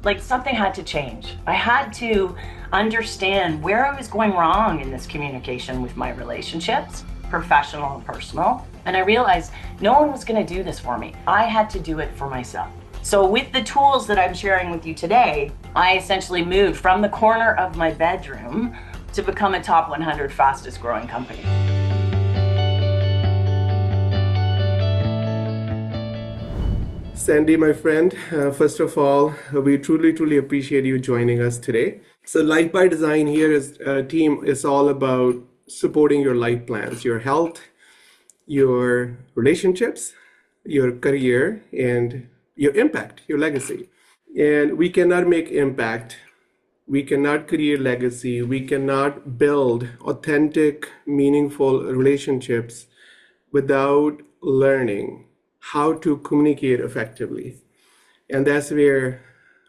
like something had to change. I had to understand where I was going wrong in this communication with my relationships, professional and personal. And I realized no one was going to do this for me. I had to do it for myself. So with the tools that I'm sharing with you today, I essentially moved from the corner of my bedroom to become a top 100 fastest growing company. Sandy, my friend, first of all, we truly appreciate you joining us today. So, Life by Design here is team is all about supporting your life plans, your health, your relationships, your career, and your impact, your legacy. And we cannot make impact, we cannot create legacy, we cannot build authentic, meaningful relationships without learning how to communicate effectively. And that's where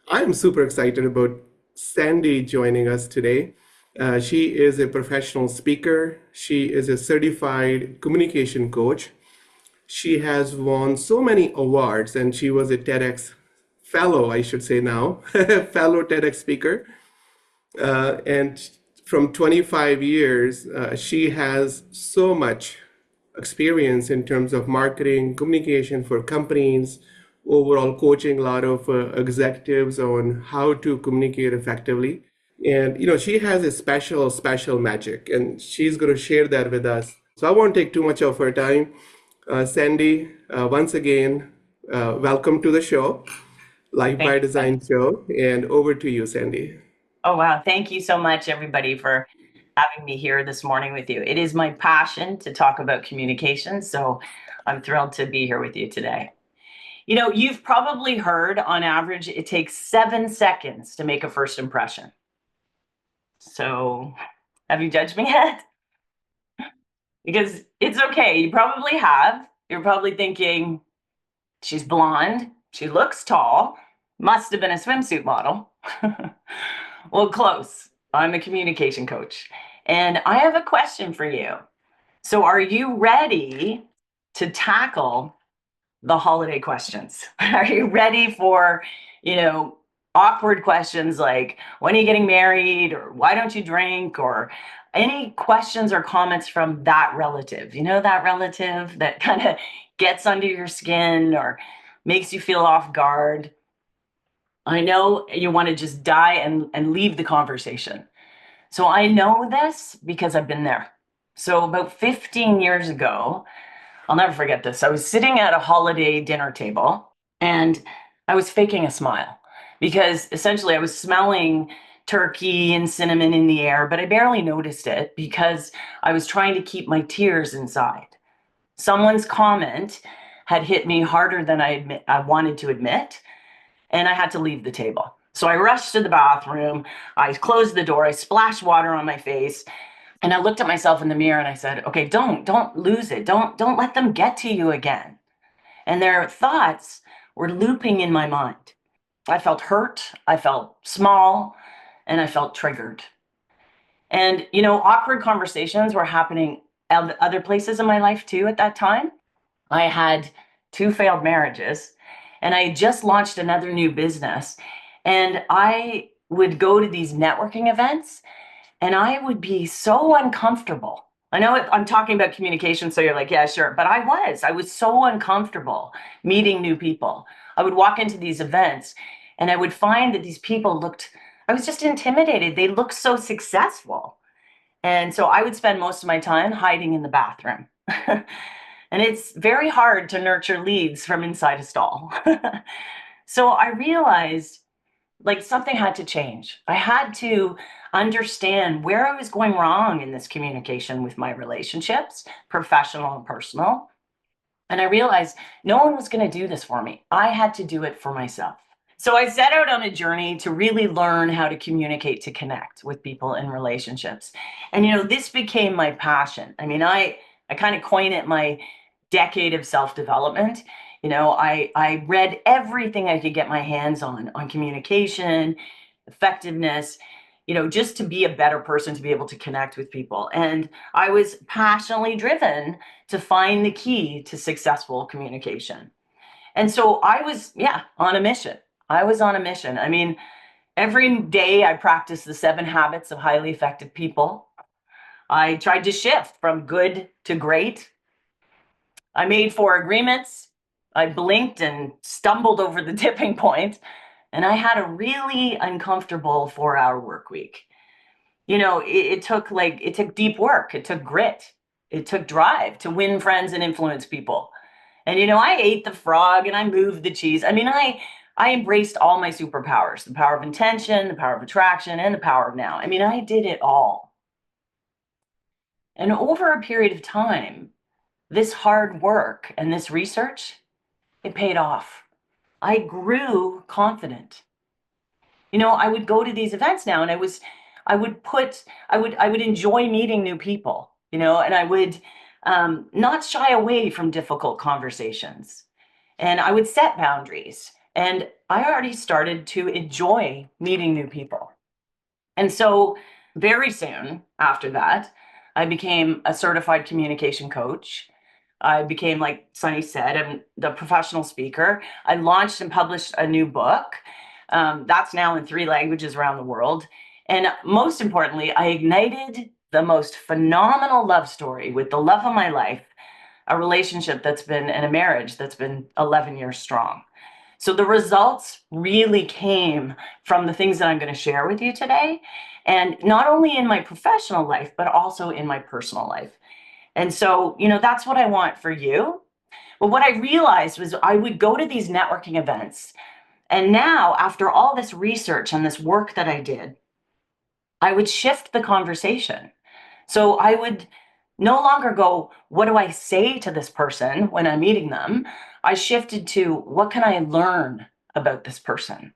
I'm super excited about Sandy joining us today. She is a professional speaker. She is a certified communication coach. She has won so many awards, and she was a TEDx fellow, I should say now, fellow TEDx speaker. And from 25 years, she has so much experience in terms of marketing, communication for companies, overall coaching a lot of executives on how to communicate effectively. And she has a special magic, and she's going to share that with us. So I won't take too much of her time. Sandy, once again, welcome to the show, Life by Thank you. Design show, and over to you, Sandy. Oh, wow. Thank you so much, everybody, for having me here this morning with you. It is my passion to talk about communication, so I'm thrilled to be here with you today. You've probably heard on average it takes 7 seconds to make a first impression. So, have you judged me yet? Because it's okay. You probably have. You're probably thinking, she's blonde, she looks tall, must have been a swimsuit model. Well, close. I'm a communication coach. And I have a question for you. So, are you ready to tackle the holiday questions? Are you ready for, you know, awkward questions like, when are you getting married? Or why don't you drink? Or any questions or comments from that relative? That relative that kind of gets under your skin or makes you feel off guard. I know you want to just die and leave the conversation. So I know this because I've been there. So about 15 years ago, I'll never forget this. I was sitting at a holiday dinner table and I was faking a smile because essentially I was smelling turkey and cinnamon in the air, but I barely noticed it because I was trying to keep my tears inside. Someone's comment had hit me harder than I wanted to admit, and I had to leave the table. So I rushed to the bathroom, I closed the door, I splashed water on my face, and I looked at myself in the mirror and I said, okay, don't lose it. Don't let them get to you again. And their thoughts were looping in my mind. I felt hurt, I felt small, and I felt triggered. And awkward conversations were happening other places in my life too at that time. I had 2 failed marriages and I had just launched another new business. And I would go to these networking events and I would be so uncomfortable. I know I'm talking about communication, so you're like, yeah, sure. But I was so uncomfortable meeting new people. I would walk into these events and I would find that these people I was just intimidated. They looked so successful. And so I would spend most of my time hiding in the bathroom. And it's very hard to nurture leads from inside a stall. So I realized like something had to change. I had to understand where I was going wrong in this communication with my relationships, professional and personal. And I realized no one was going to do this for me. I had to do it for myself. So I set out on a journey to really learn how to communicate, to connect with people in relationships. And this became my passion. I mean, I kind of coined it my decade of self-development. I read everything I could get my hands on communication, effectiveness, just to be a better person, to be able to connect with people. And I was passionately driven to find the key to successful communication. And so I was, on a mission. I was on a mission. I mean, every day I practiced the 7 habits of highly effective people. I tried to shift from good to great. I made 4 agreements. I blinked and stumbled over the tipping point, and I had a really uncomfortable 4-hour work week. It took deep work. It took grit. It took drive to win friends and influence people. And I ate the frog and I moved the cheese. I mean, I embraced all my superpowers, the power of intention, the power of attraction, and the power of now. I mean, I did it all. And over a period of time, this hard work and this research, it paid off. I grew confident. I would go to these events now and I would enjoy meeting new people, and I would not shy away from difficult conversations. And I would set boundaries. And I already started to enjoy meeting new people. And so very soon after that, I became a certified communication coach. I became, like Sunny said, I'm the professional speaker. I launched and published a new book. That's now in 3 languages around the world. And most importantly, I ignited the most phenomenal love story with the love of my life, a relationship that's been in a marriage that's been 11 years strong. So the results really came from the things that I'm going to share with you today. And not only in my professional life, but also in my personal life. And so, that's what I want for you. But what I realized was I would go to these networking events. And now, after all this research and this work that I did, I would shift the conversation. So I would no longer go, what do I say to this person when I'm meeting them? I shifted to, what can I learn about this person?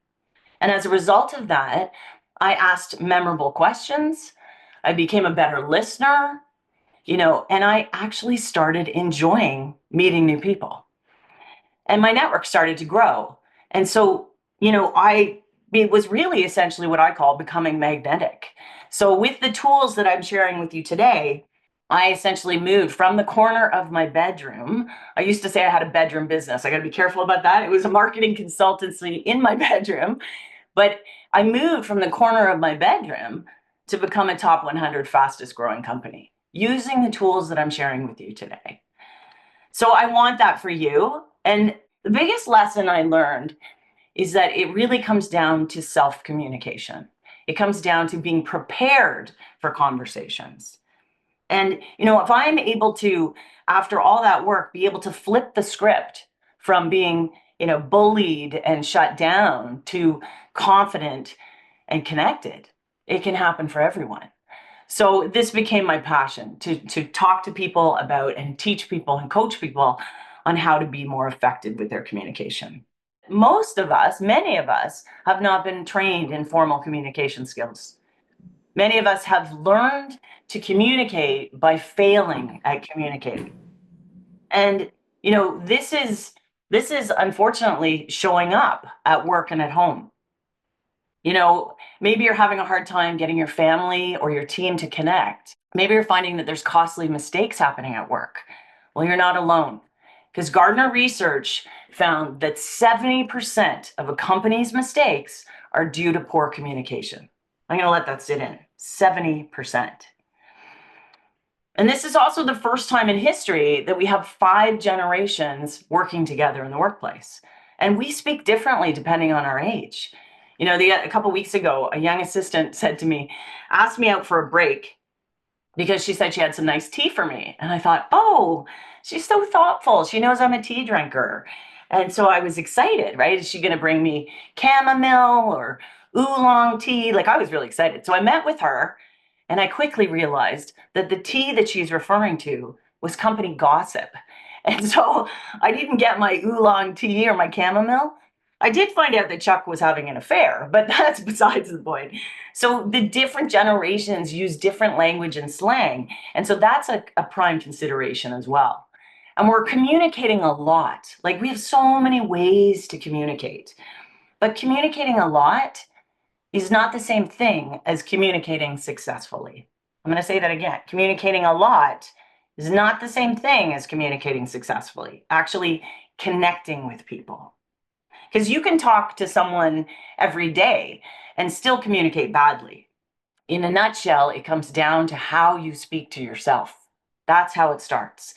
And as a result of that, I asked memorable questions. I became a better listener, and I actually started enjoying meeting new people. And my network started to grow. And so, it was really essentially what I call becoming magnetic. So with the tools that I'm sharing with you today, I essentially moved from the corner of my bedroom. I used to say I had a bedroom business. I got to be careful about that. It was a marketing consultancy in my bedroom, but I moved from the corner of my bedroom to become a top 100 fastest growing company using the tools that I'm sharing with you today. So I want that for you. And the biggest lesson I learned is that it really comes down to self-communication. It comes down to being prepared for conversations. And, if I'm able to, after all that work, be able to flip the script from being, bullied and shut down to confident and connected, it can happen for everyone. So this became my passion to talk to people about and teach people and coach people on how to be more effective with their communication. Most of us, many of us, have not been trained in formal communication skills. Many of us have learned to communicate by failing at communicating. And this is unfortunately showing up at work and at home. Maybe you're having a hard time getting your family or your team to connect. Maybe you're finding that there's costly mistakes happening at work. Well, you're not alone, because Gartner research found that 70% of a company's mistakes are due to poor communication. I'm going to let that sit in. 70%. And this is also the first time in history that we have 5 generations working together in the workplace. And we speak differently depending on our age. A couple weeks ago, a young assistant said to me, asked me out for a break because she said she had some nice tea for me. And I thought, oh, she's so thoughtful. She knows I'm a tea drinker. And so I was excited, right? Is she going to bring me chamomile or oolong tea? Like, I was really excited. So I met with her, and I quickly realized that the tea that she's referring to was company gossip. And so I didn't get my oolong tea or my chamomile. I did find out that Chuck was having an affair, but that's besides the point. So the different generations use different language and slang. And so that's a prime consideration as well. And we're communicating a lot. Like, we have so many ways to communicate. But communicating a lot is not the same thing as communicating successfully. I'm going to say that again. Communicating a lot is not the same thing as communicating successfully. Actually, connecting with people. Because you can talk to someone every day and still communicate badly. In a nutshell, it comes down to how you speak to yourself. That's how it starts.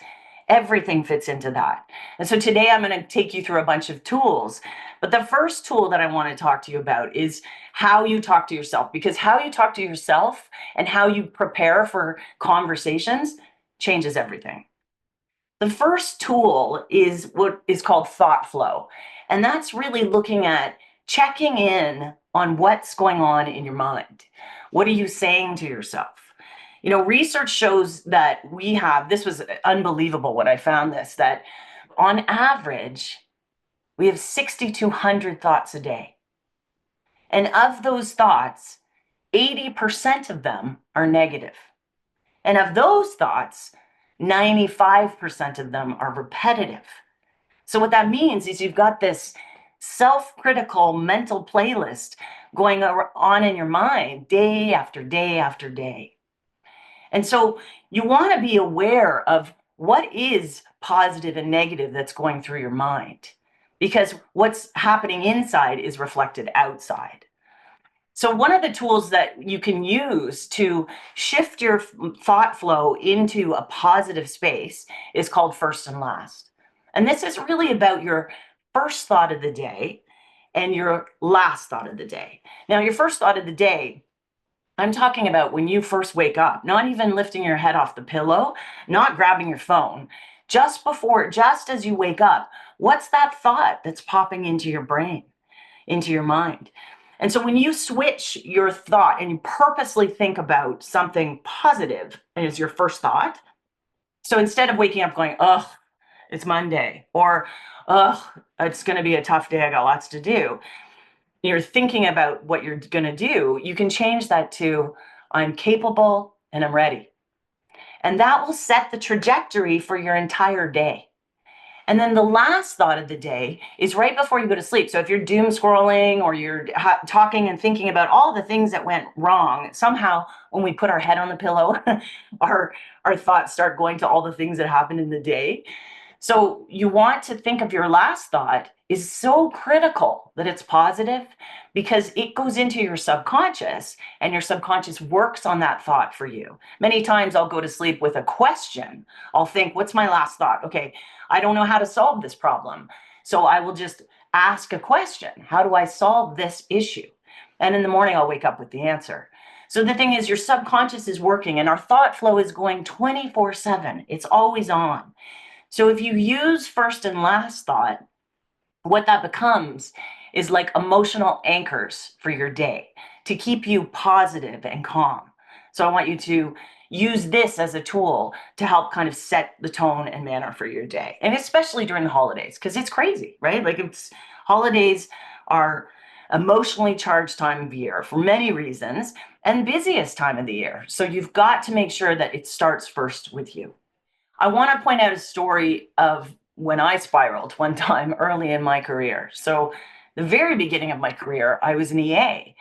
Everything fits into that. And so today I'm going to take you through a bunch of tools. But the first tool that I want to talk to you about is how you talk to yourself, because how you talk to yourself and how you prepare for conversations changes everything. The first tool is what is called thought flow. And that's really looking at checking in on what's going on in your mind. What are you saying to yourself? You know, research shows that we have, this was unbelievable when I found this, that on average, we have 6,200 thoughts a day. And of those thoughts, 80% of them are negative. And of those thoughts, 95% of them are repetitive. So what that means is you've got this self-critical mental playlist going on in your mind day after day after day. And so you want to be aware of what is positive and negative that's going through your mind, because what's happening inside is reflected outside. So one of the tools that you can use to shift your thought flow into a positive space is called first and last. And this is really about your first thought of the day and your last thought of the day. Now, your first thought of the day, I'm talking about when you first wake up, not even lifting your head off the pillow, not grabbing your phone, just before, just as you wake up, what's that thought that's popping into your brain, into your mind? And so when you switch your thought and you purposely think about something positive as your first thought, so instead of waking up going, oh, it's Monday, or oh, it's going to be a tough day, I got lots to do, you're thinking about what you're going to do, you can change that to, I'm capable and I'm ready. And that will set the trajectory for your entire day. And then the last thought of the day is right before you go to sleep. So if you're doom scrolling or you're talking and thinking about all the things that went wrong, somehow when we put our head on the pillow, our thoughts start going to all the things that happened in the day. So you want to think of your last thought is so critical that it's positive, because it goes into your subconscious and your subconscious works on that thought for you. Many times I'll go to sleep with a question. I'll think, what's my last thought? Okay, I don't know how to solve this problem. So I will just ask a question. How do I solve this issue? And in the morning, I'll wake up with the answer. So the thing is, your subconscious is working and our thought flow is going 24/7. It's always on. So if you use first and last thought, what that becomes is like emotional anchors for your day to keep you positive and calm. So I want you to use this as a tool to help kind of set the tone and manner for your day. And especially during the holidays, because it's crazy, right? Like holidays are emotionally charged time of year for many reasons, and busiest time of the year. So you've got to make sure that it starts first with you. I want to point out a story of when I spiraled one time early in my career. So the very beginning of my career, I was an EA.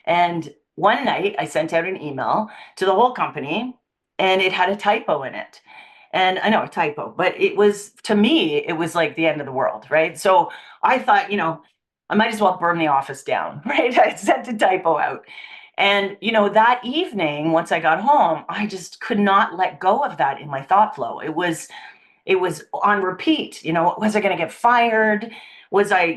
And one night I sent out an email to the whole company and it had a typo in it. And I know a typo, but it was, to me, it was like the end of the world, right? So I thought, I might as well burn the office down, right? I sent a typo out. And, that evening, once I got home, I just could not let go of that in my thought flow. It was on repeat. Was I going to get fired? Was I,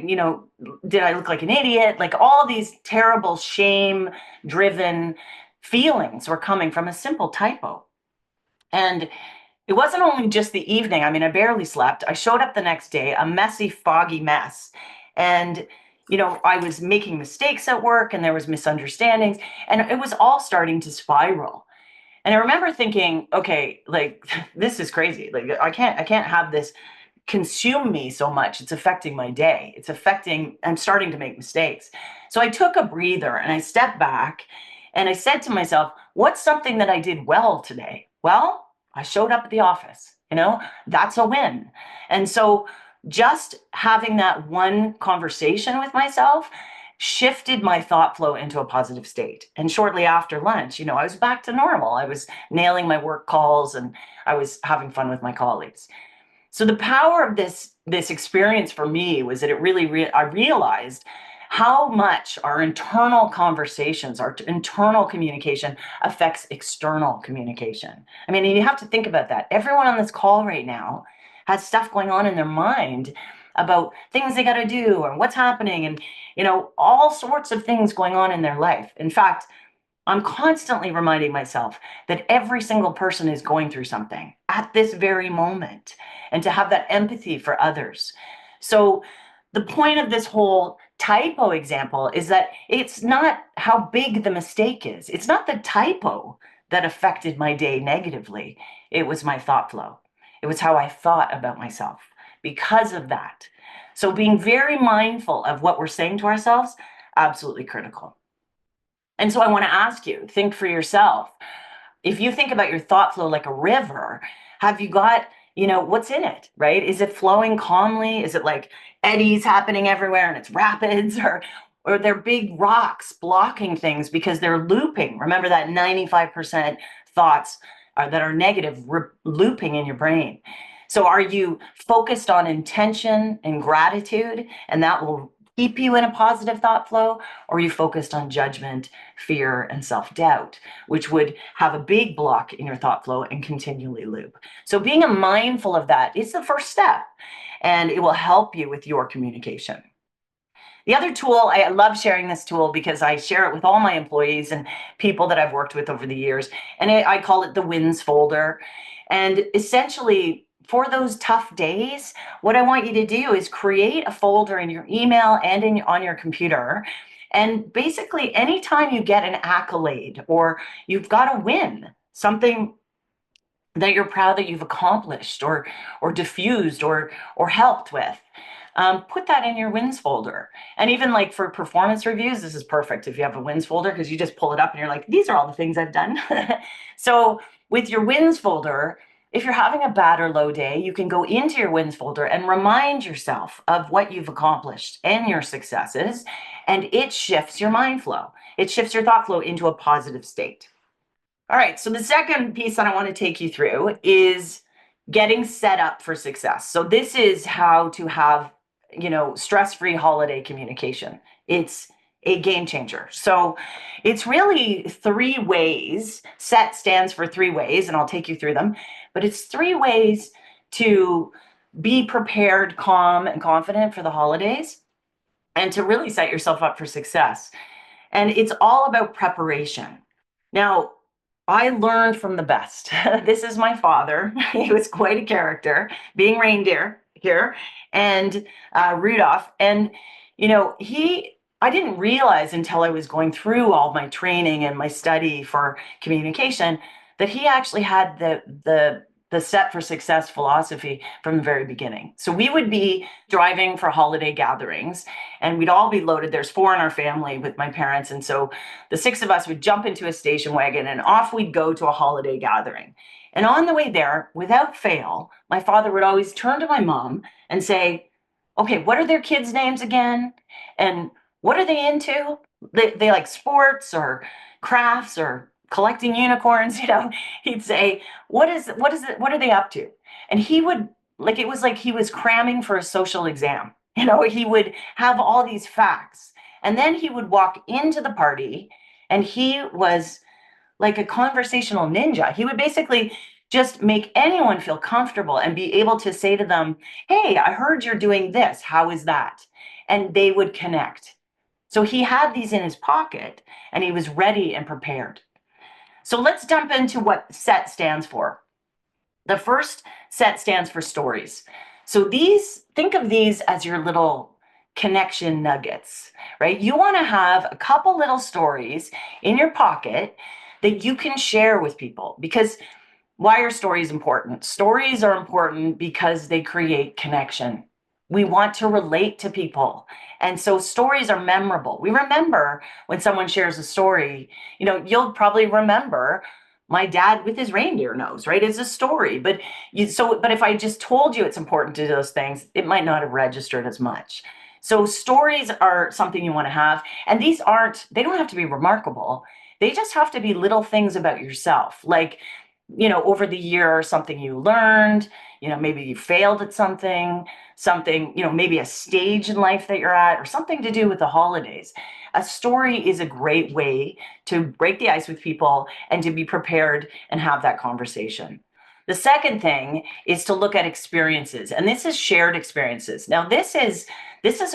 did I look like an idiot? Like all these terrible shame driven feelings were coming from a simple typo. And it wasn't only just the evening. I mean, I barely slept. I showed up the next day, a messy, foggy mess. And, I was making mistakes at work and there was misunderstandings and it was all starting to spiral. And I remember thinking, okay, like this is crazy. Like I can't have this consume me so much. It's affecting my day. I'm starting to make mistakes. So I took a breather and I stepped back and I said to myself, what's something that I did well today? Well, I showed up at the office, that's a win. And so just having that one conversation with myself shifted my thought flow into a positive state. And shortly after lunch, I was back to normal. I was nailing my work calls and I was having fun with my colleagues. So the power of this experience for me was that it really I realized how much our internal conversations, our internal communication affects external communication. I mean, you have to think about that. Everyone on this call right now has stuff going on in their mind about things they got to do and what's happening and all sorts of things going on in their life. In fact, I'm constantly reminding myself that every single person is going through something at this very moment and to have that empathy for others. So, the point of this whole typo example is that it's not how big the mistake is. It's not the typo that affected my day negatively. It was my thought flow. It was how I thought about myself because of that. So, being very mindful of what we're saying to ourselves, absolutely critical. And so I want to ask you, think for yourself. If you think about your thought flow like a river, have you got, what's in it, right? Is it flowing calmly? Is it like eddies happening everywhere and it's rapids or they're big rocks blocking things because they're looping? Remember that 95% thoughts that are negative looping in your brain. So are you focused on intention and gratitude and that will keep you in a positive thought flow, or are you focused on judgment, fear, and self-doubt, which would have a big block in your thought flow and continually loop? So being mindful of that is the first step, and it will help you with your communication. The other tool, I love sharing this tool because I share it with all my employees and people that I've worked with over the years, and I call it the wins folder. And essentially, for those tough days, what I want you to do is create a folder in your email and on your computer. And basically, anytime you get an accolade or you've got a win, something that you're proud that you've accomplished or diffused or helped with, put that in your wins folder. And even like for performance reviews, this is perfect if you have a wins folder because you just pull it up and you're like, these are all the things I've done. So with your wins folder, if you're having a bad or low day, you can go into your wins folder and remind yourself of what you've accomplished and your successes, and it shifts your mind flow. It shifts your thought flow into a positive state. All right, so the second piece that I want to take you through is getting set up for success. So this is how to have, stress-free holiday communication. It's a game changer. So it's really 3 ways. SET stands for 3 ways, and I'll take you through them. But it's 3 ways to be prepared, calm, and confident for the holidays and to really set yourself up for success. And it's all about preparation. Now, I learned from the best. This is my father. He was quite a character, being reindeer here, and Rudolph. And, I didn't realize until I was going through all my training and my study for communication that he actually had the set for success philosophy from the very beginning. So we would be driving for holiday gatherings and we'd all be loaded. There's 4 in our family with my parents. And so the 6 of us would jump into a station wagon and off we'd go to a holiday gathering. And on the way there, without fail, my father would always turn to my mom and say, okay, what are their kids' names again? And what are they into? They like sports or crafts or collecting unicorns, he'd say, what are they up to? And he would, like, it was like he was cramming for a social exam. He would have all these facts. And then he would walk into the party and he was like a conversational ninja. He would basically just make anyone feel comfortable and be able to say to them, hey, I heard you're doing this. How is that? And they would connect. So he had these in his pocket and he was ready and prepared. So let's jump into what SET stands for. The first SET stands for stories. So think of these as your little connection nuggets, right? You want to have a couple little stories in your pocket that you can share with people, because why are stories important? Stories are important because they create connection. We want to relate to people. And so stories are memorable. We remember when someone shares a story, you'll probably remember my dad with his reindeer nose, right? It's a story. But if I just told you it's important to do those things, it might not have registered as much. So stories are something you want to have. And they don't have to be remarkable. They just have to be little things about yourself. Like over the year, something you learned, maybe you failed at something, maybe a stage in life that you're at, or something to do with the holidays. A story is a great way to break the ice with people and to be prepared and have that conversation. The second thing is to look at experiences, and this is shared experiences. Now, this is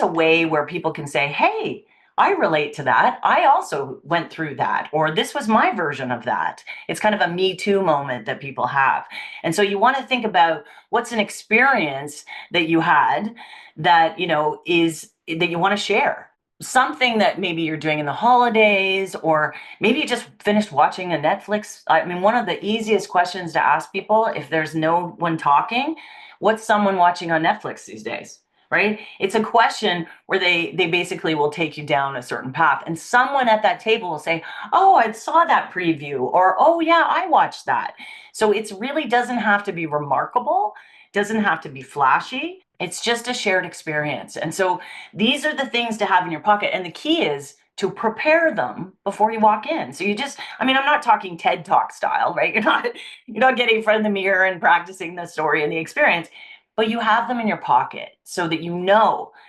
a way where people can say, hey, I relate to that. I also went through that, or this was my version of that. It's kind of a me too moment that people have. And so you want to think about what's an experience that you had that, is that you want to share. Something that maybe you're doing in the holidays, or maybe you just finished watching a Netflix. I mean, one of the easiest questions to ask people if there's no one talking, what's someone watching on Netflix these days? Right? It's a question where they basically will take you down a certain path, and someone at that table will say, "Oh, I saw that preview," or "Oh yeah, I watched that." So it really doesn't have to be remarkable, doesn't have to be flashy. It's just a shared experience. And so these are the things to have in your pocket, and the key is to prepare them before you walk in. So I'm not talking TED Talk style, right? You're not getting in front of the mirror and practicing the story and the experience, but you have them in your pocket so that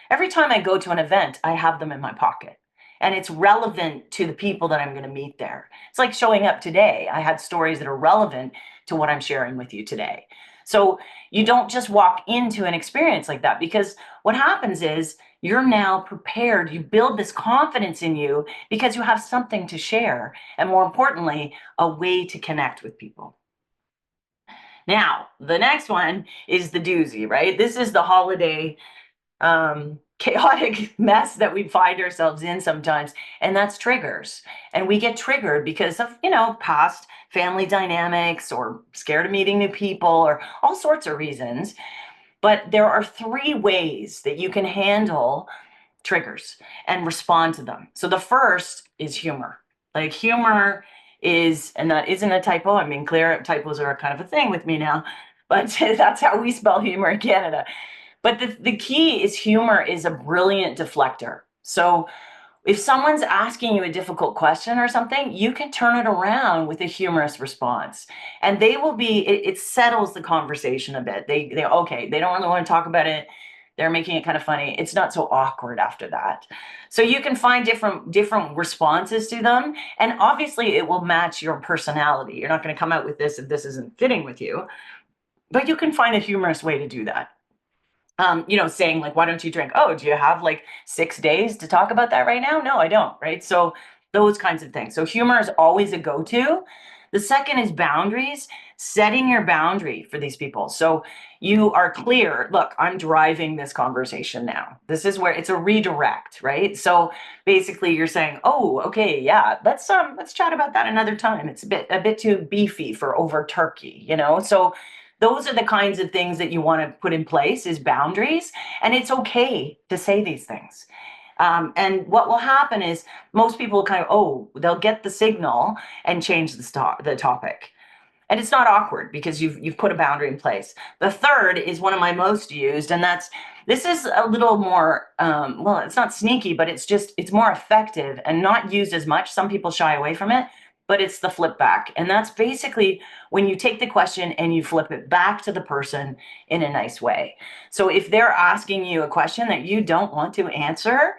every time I go to an event, I have them in my pocket. And it's relevant to the people that I'm going to meet there. It's like showing up today. I had stories that are relevant to what I'm sharing with you today. So you don't just walk into an experience like that, because what happens is you're now prepared. You build this confidence in you because you have something to share. And more importantly, a way to connect with people. Now, the next one is the doozy, right? This is the holiday chaotic mess that we find ourselves in sometimes, and that's triggers. And we get triggered because of, past family dynamics, or scared of meeting new people, or all sorts of reasons. But there are 3 ways that you can handle triggers and respond to them. So the first is humor. Like, humor is, and that isn't a typo. I mean, clear typos are kind of a thing with me now, but that's how we spell humor in Canada. But the key is humor is a brilliant deflector. So if someone's asking you a difficult question or something, you can turn it around with a humorous response. And it settles the conversation a bit. Okay, they don't really want to talk about it. They're making it kind of funny. It's not so awkward after that. So you can find different responses to them. And obviously it will match your personality. You're not going to come out with this if this isn't fitting with you. But you can find a humorous way to do that. Saying like, why don't you drink? Oh, do you have like 6 days to talk about that right now? No, I don't, right? So those kinds of things. So humor is always a go-to. The second is boundaries, setting your boundary for these people. So you are clear, look, I'm driving this conversation now. This is where it's a redirect, right? So basically you're saying, oh, okay, yeah, let's chat about that another time. It's a bit too beefy for over turkey. So those are the kinds of things that you want to put in place, is boundaries. And it's okay to say these things. And what will happen is most people they'll get the signal and change the topic. And it's not awkward because you've put a boundary in place. The third is one of my most used, and this is a little more, it's not sneaky, but it's more effective and not used as much. Some people shy away from it, but it's the flip back. And that's basically when you take the question and you flip it back to the person in a nice way. So if they're asking you a question that you don't want to answer,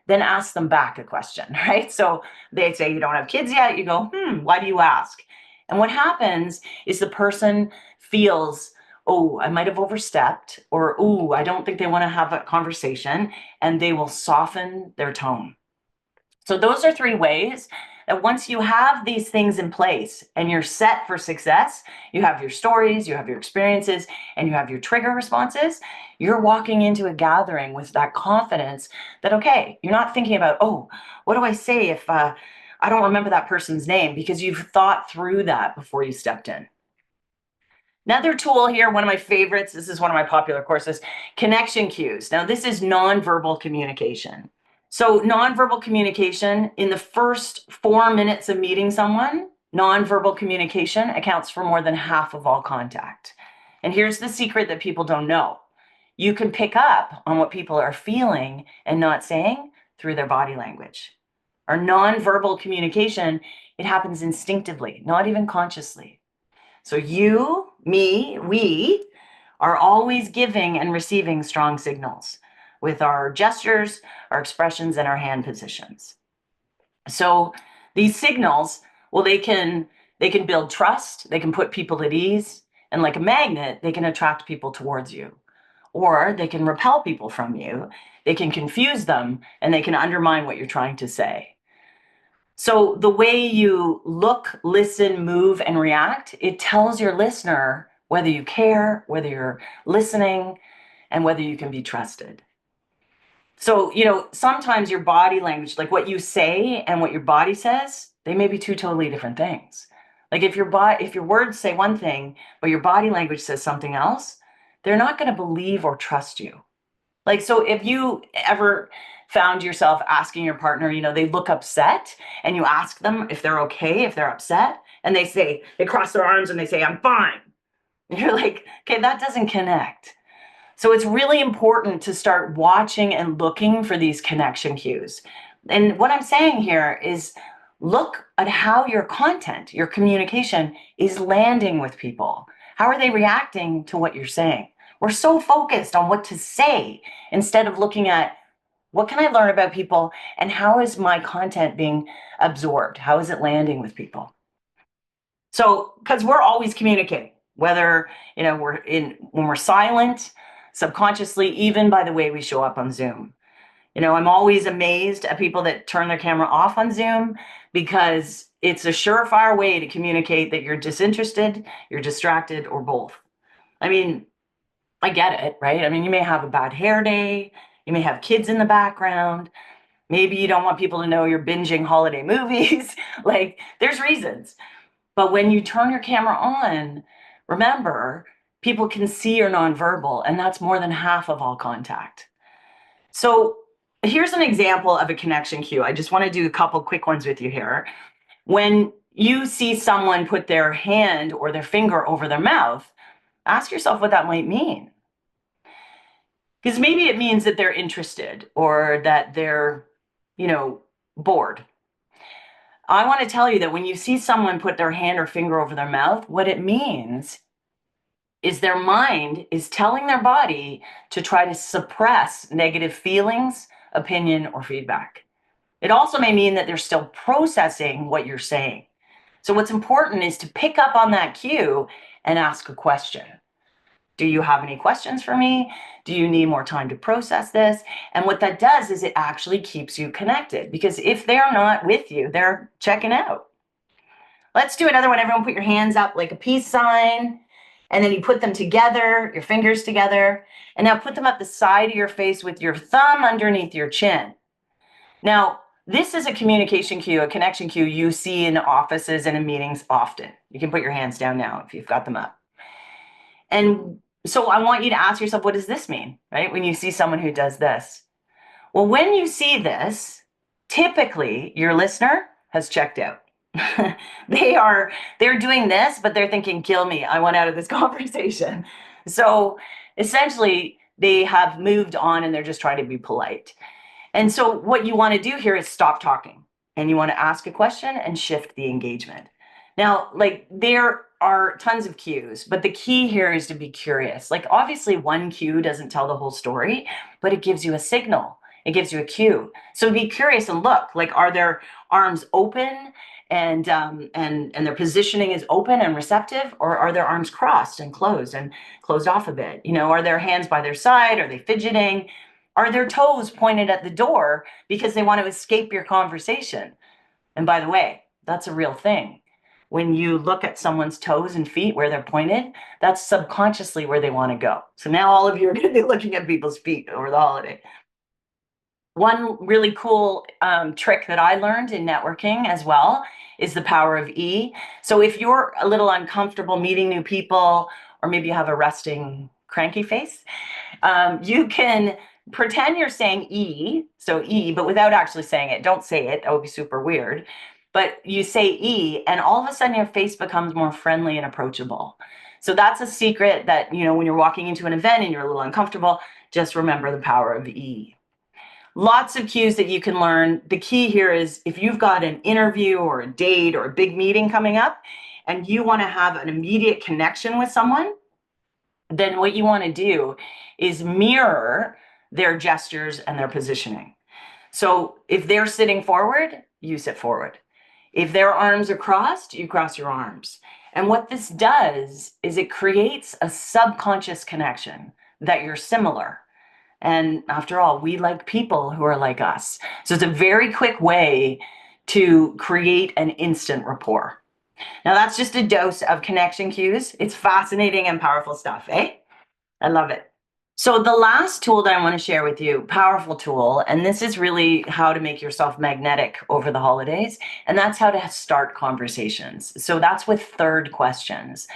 then ask them back a question, right? So they'd say, you don't have kids yet. You go, why do you ask? And what happens is the person feels, oh, I might have overstepped, or, oh, I don't think they want to have a conversation, and they will soften their tone. So those are 3 ways that once you have these things in place and you're set for success, you have your stories, you have your experiences, and you have your trigger responses, you're walking into a gathering with that confidence that, okay, you're not thinking about, oh, what do I say if I don't remember that person's name, because you've thought through that before you stepped in. Another tool here, one of my favorites, this is one of my popular courses, connection cues. Now, this is nonverbal communication. So nonverbal communication, in the first 4 minutes of meeting someone, nonverbal communication accounts for more than half of all contact. And here's the secret that people don't know. You can pick up on what people are feeling and not saying through their body language. Our nonverbal communication, it happens instinctively, not even consciously. So you, me, we are always giving and receiving strong signals with our gestures, our expressions, and our hand positions. So these signals, well, they can build trust, they can put people at ease, and like a magnet, they can attract people towards you. Or they can repel people from you, they can confuse them, and they can undermine what you're trying to say. So the way you look, listen, move, and react, it tells your listener whether you care, whether you're listening, and whether you can be trusted. So, sometimes your body language, like what you say and what your body says, they may be two totally different things. Like if your words say one thing, but your body language says something else, they're not going to believe or trust you. Like, so if you ever found yourself asking your partner, they look upset, and you ask them if they're okay, if they're upset, and they cross their arms and they say, "I'm fine." And you're like, okay, that doesn't connect. So it's really important to start watching and looking for these connection cues. And what I'm saying here is look at how your content, your communication is landing with people. How are they reacting to what you're saying? We're so focused on what to say instead of looking at what can I learn about people and how is my content being absorbed? How is it landing with people? So, because we're always communicating, whether when we're silent, subconsciously, even by the way we show up on Zoom. I'm always amazed at people that turn their camera off on Zoom because it's a surefire way to communicate that you're disinterested, you're distracted, or both. I mean, I get it, right? I mean, you may have a bad hair day, you may have kids in the background, maybe you don't want people to know you're binging holiday movies. Like, there's reasons. But when you turn your camera on, remember, people can see your nonverbal, and that's more than half of all contact. So here's an example of a connection cue. I just want to do a couple quick ones with you here. When you see someone put their hand or their finger over their mouth, ask yourself what that might mean. Because maybe it means that they're interested or that they're, bored. I want to tell you that when you see someone put their hand or finger over their mouth, what it means is their mind is telling their body to try to suppress negative feelings, opinion, or feedback. It also may mean that they're still processing what you're saying. So what's important is to pick up on that cue and ask a question. Do you have any questions for me? Do you need more time to process this? And what that does is it actually keeps you connected, because if they're not with you, they're checking out. Let's do another one. Everyone put your hands up like a peace sign, and then you put them together, your fingers together, and now put them up the side of your face with your thumb underneath your chin. Now, this is a communication cue, a connection cue you see in offices and in meetings often. You can put your hands down now if you've got them up. And so I want you to ask yourself, what does this mean, right? When you see someone who does this. Well, when you see this, typically your listener has checked out. They're doing this, but they're thinking, kill me. I want out of this conversation. So essentially they have moved on and they're just trying to be polite. And so what you want to do here is stop talking, and you want to ask a question and shift the engagement. Now, like, there are tons of cues, but the key here is to be curious. Like, obviously one cue doesn't tell the whole story, but it gives you a signal. It gives you a cue. So be curious and look, like, are their arms open and their positioning is open and receptive, or are their arms crossed and closed off a bit? Are their hands by their side? Are they fidgeting? Are their toes pointed at the door because they want to escape your conversation? And by the way, that's a real thing. When you look at someone's toes and feet where they're pointed, that's subconsciously where they want to go. So now all of you are going to be looking at people's feet over the holiday. One really cool trick that I learned in networking as well is the power of E. So if you're a little uncomfortable meeting new people, or maybe you have a resting cranky face, you can pretend you're saying E, so E, but without actually saying it. Don't say it, that would be super weird. But you say E, and all of a sudden your face becomes more friendly and approachable. So that's a secret that, when you're walking into an event and you're a little uncomfortable, just remember the power of E. Lots of cues that you can learn. The key here is if you've got an interview or a date or a big meeting coming up, and you want to have an immediate connection with someone, then what you want to do is mirror their gestures and their positioning. So if they're sitting forward, you sit forward. If their arms are crossed, you cross your arms. And what this does is it creates a subconscious connection that you're similar. And after all, we like people who are like us. So it's a very quick way to create an instant rapport. Now, that's just a dose of connection cues. It's fascinating and powerful stuff, eh? I love it. So the last tool that I want to share with you, powerful tool, and this is really how to make yourself magnetic over the holidays, and that's how to start conversations. So that's with third questions.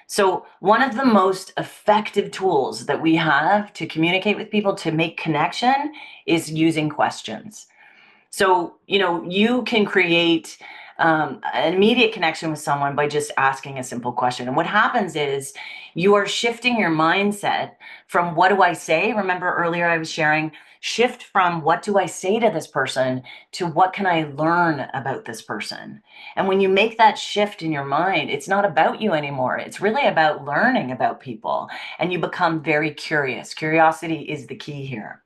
So one of the most effective tools that we have to communicate with people, to make connection, is using questions. So, you can create an immediate connection with someone by just asking a simple question. And what happens is you are shifting your mindset from what do I say? Remember earlier I was sharing, shift from what do I say to this person to what can I learn about this person? And when you make that shift in your mind, it's not about you anymore. It's really about learning about people, and you become very curious. Curiosity is the key here.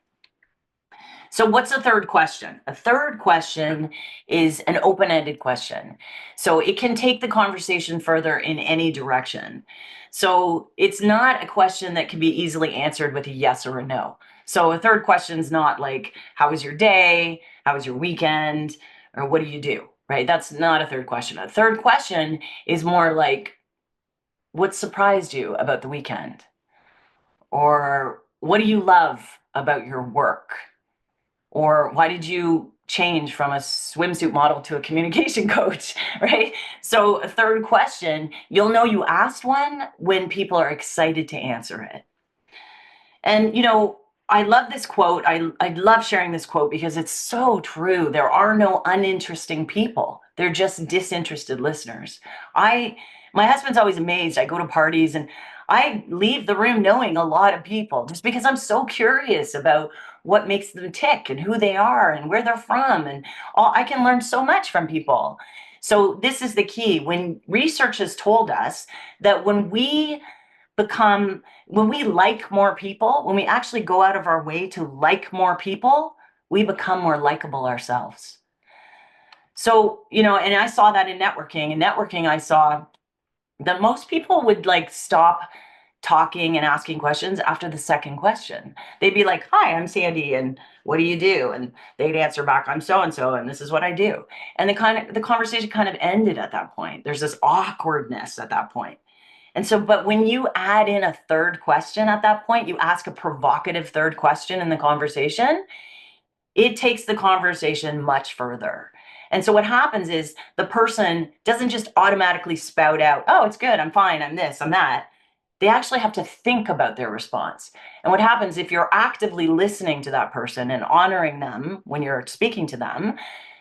So what's a third question? A third question is an open-ended question. So it can take the conversation further in any direction. So it's not a question that can be easily answered with a yes or a no. So a third question is not like, how was your day? How was your weekend? Or what do you do? Right? That's not a third question. A third question is more like, what surprised you about the weekend? Or what do you love about your work? Or why did you change from a swimsuit model to a communication coach, right? So a third question, you'll know you asked one when people are excited to answer it. And, I love this quote. I love sharing this quote because it's so true. There are no uninteresting people. They're just disinterested listeners. My husband's always amazed. I go to parties and I leave the room knowing a lot of people just because I'm so curious about what makes them tick and who they are and where they're from. And I can learn so much from people. So this is the key. When research has told us that when we like more people, when we actually go out of our way to like more people, we become more likable ourselves. So, and I saw that in networking. In networking, I saw that most people would stop talking and asking questions after the second question. They'd be like, "Hi, I'm Sandy, and what do you do?" And they'd answer back, "I'm so and so, and this is what I do." And the conversation kind of ended at that point. There's this awkwardness at that point. And so, but when you add in a third question at that point, you ask a provocative third question in the conversation, it takes the conversation much further. And so what happens is the person doesn't just automatically spout out, "Oh, it's good, I'm fine, I'm this, I'm that." They actually have to think about their response. And what happens if you're actively listening to that person and honoring them when you're speaking to them,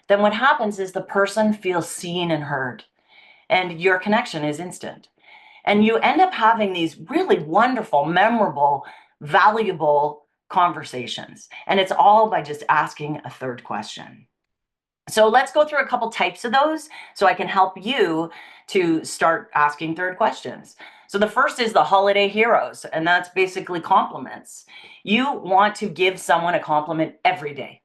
then what happens is the person feels seen and heard, and your connection is instant. And you end up having these really wonderful, memorable, valuable conversations. And it's all by just asking a third question. So let's go through a couple types of those so I can help you to start asking third questions. So the first is the holiday heroes, and that's basically compliments. You want to give someone a compliment every day,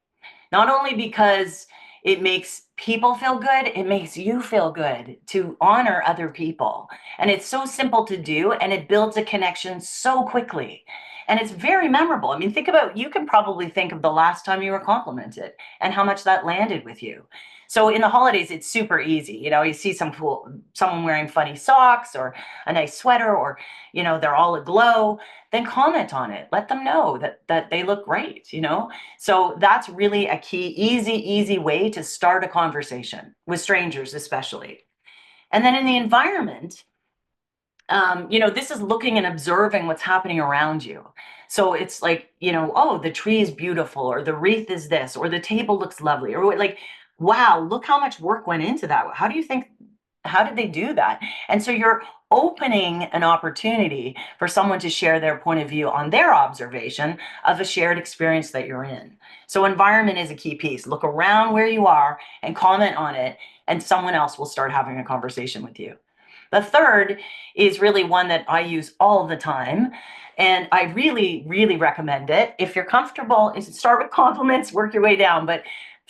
not only because it makes people feel good, it makes you feel good to honor other people. And it's so simple to do, and it builds a connection so quickly. And it's very memorable. I mean, you can probably think of the last time you were complimented and how much that landed with you. So in the holidays, it's super easy. You see someone wearing funny socks or a nice sweater, or, they're all aglow, then comment on it. Let them know that they look great, So that's really a key, easy way to start a conversation with strangers, especially. And then in the environment, this is looking and observing what's happening around you. So it's like, oh, the tree is beautiful, or the wreath is this, or the table looks lovely, or like, wow, look how much work went into that. How did they do that? And so you're opening an opportunity for someone to share their point of view on their observation of a shared experience that you're in. So environment is a key piece. Look around where you are and comment on it, and someone else will start having a conversation with you. The third is really one that I use all the time. And I really, really recommend it. If you're comfortable, is start with compliments, work your way down. But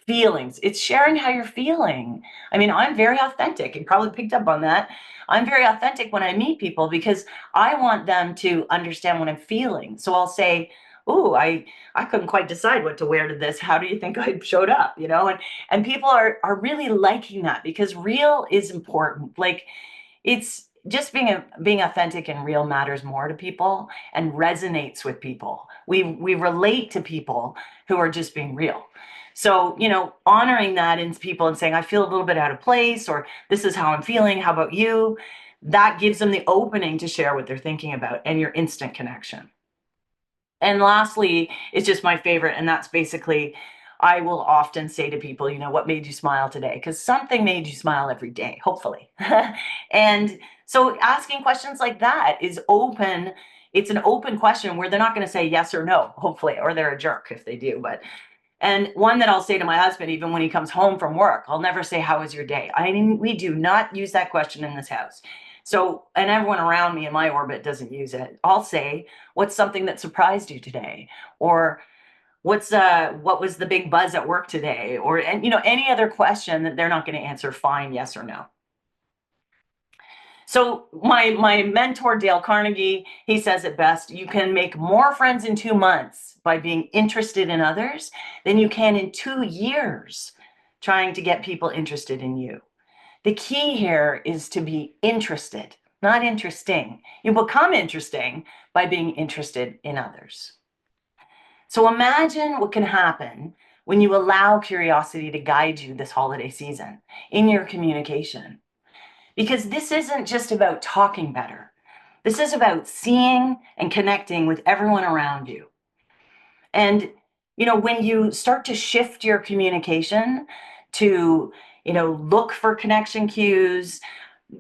feelings, it's sharing how you're feeling. I mean, I'm very authentic. You probably picked up on that. I'm very authentic when I meet people because I want them to understand what I'm feeling. So I'll say, "Ooh, I couldn't quite decide what to wear to this. How do you think I showed up?" You know, and people are really liking that because real is important. Like it's just being authentic and real matters more to people and resonates with people. We relate to people who are just being real. So, honoring that in people and saying, I feel a little bit out of place, or this is how I'm feeling. How about you? That gives them the opening to share what they're thinking about and your instant connection. And lastly, it's just my favorite, and that's basically I will often say to people, what made you smile today? Because something made you smile every day, hopefully. And so asking questions like that is open. It's an open question where they're not going to say yes or no, hopefully, or they're a jerk if they do. And one that I'll say to my husband, even when he comes home from work, I'll never say, how was your day? I mean, we do not use that question in this house. So, and everyone around me in my orbit doesn't use it. I'll say, what's something that surprised you today? Or what was the big buzz at work today? Or, and any other question that they're not going to answer fine, yes or no. So my mentor, Dale Carnegie, he says it best. You can make more friends in 2 months by being interested in others than you can in 2 years trying to get people interested in you. The key here is to be interested, not interesting. You become interesting by being interested in others. So imagine what can happen when you allow curiosity to guide you this holiday season in your communication. Because this isn't just about talking better. This is about seeing and connecting with everyone around you. And, when you start to shift your communication to, look for connection cues,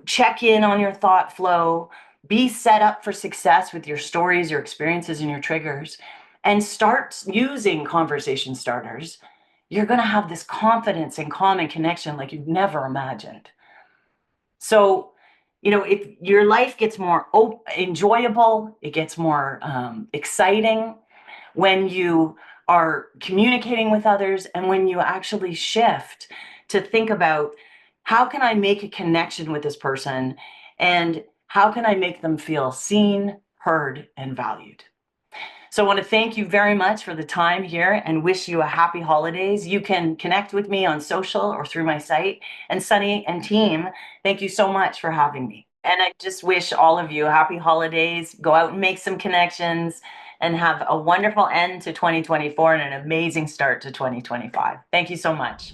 check in on your thought flow, be set up for success with your stories, your experiences, and your triggers, and start using conversation starters, you're going to have this confidence and calm and connection like you've never imagined. So, if your life gets more enjoyable, it gets more exciting when you are communicating with others and when you actually shift to think about how can I make a connection with this person and how can I make them feel seen, heard, and valued. So I want to thank you very much for the time here and wish you a happy holidays. You can connect with me on social or through my site. And Sunny and team, thank you so much for having me. And I just wish all of you happy holidays. Go out and make some connections and have a wonderful end to 2024 and an amazing start to 2025. Thank you so much.